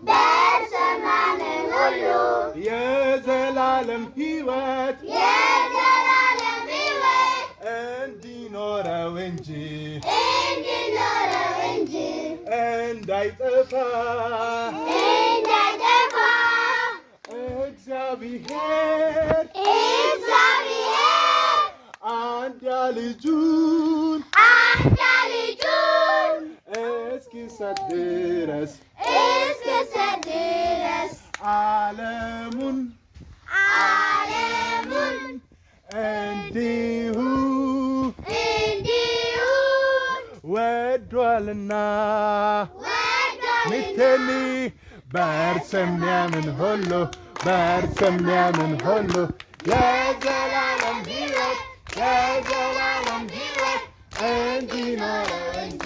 በሰማነው ሁሉ የዘላለም ሕይወት እንዲኖረው እንጂ እንዳይጠፋ እግዚአብሔር አንድያ ልጁን እስኪሰጥ ድረስ ዓለሙን እንዲሁ ወዷልና ምትኒ በእርሱ የሚያምን ሁሉ የዘላለም ሕይወት እንዲኖረው እንጂ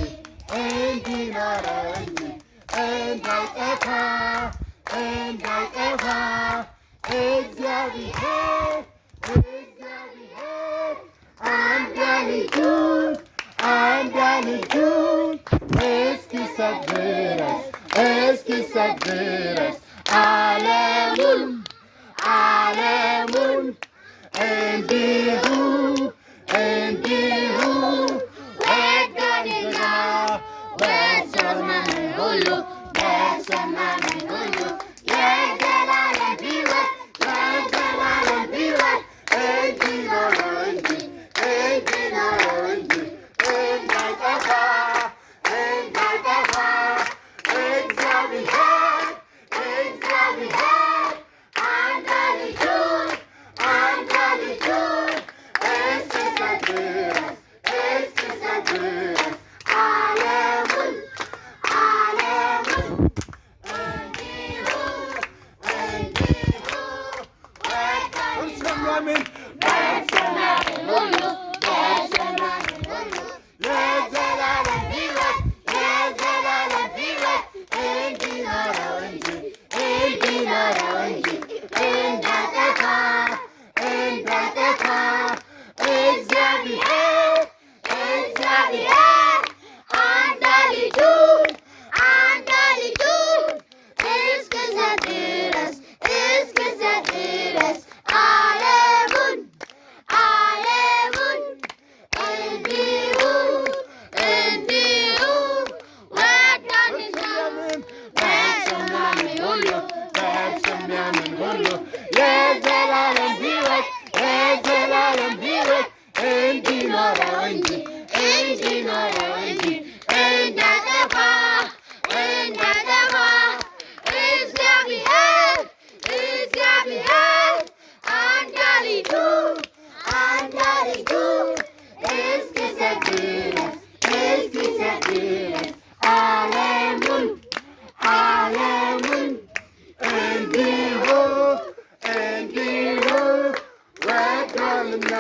እንዳይጠፋ እግዚአብሔር አንድያ ልጁን እስኪሰጥ ድረስ ዓለሙን እንዲሁ ወዷልና በሰማነው ሁሉ የዘላለም ሕይወት እንዲኖረው እንጂ እንዳይጠፋ እግዚአብሔር አንድያ ልጁን እስኪሰጥ ድረስ ዓለሙን እንዲሁ በሰማነው ሁሉ የዘላለም ሕይወት እንዲኖረው እንጂ እንዳይጠፋ እግዚአብሔር አንድያ ልጁን እስኪሰጥ ድረስ ዓለሙን እንዲሁ ወዷልና በሰማነው ሁሉ የዘላለም ሕይወት እንዲኖረው እንጂ እንዳይጠፋ እግዚአብሔር አንድያ ልጁን እስኪሰጥ ድረስ ዓለሙን እንዲሁ ወዷልና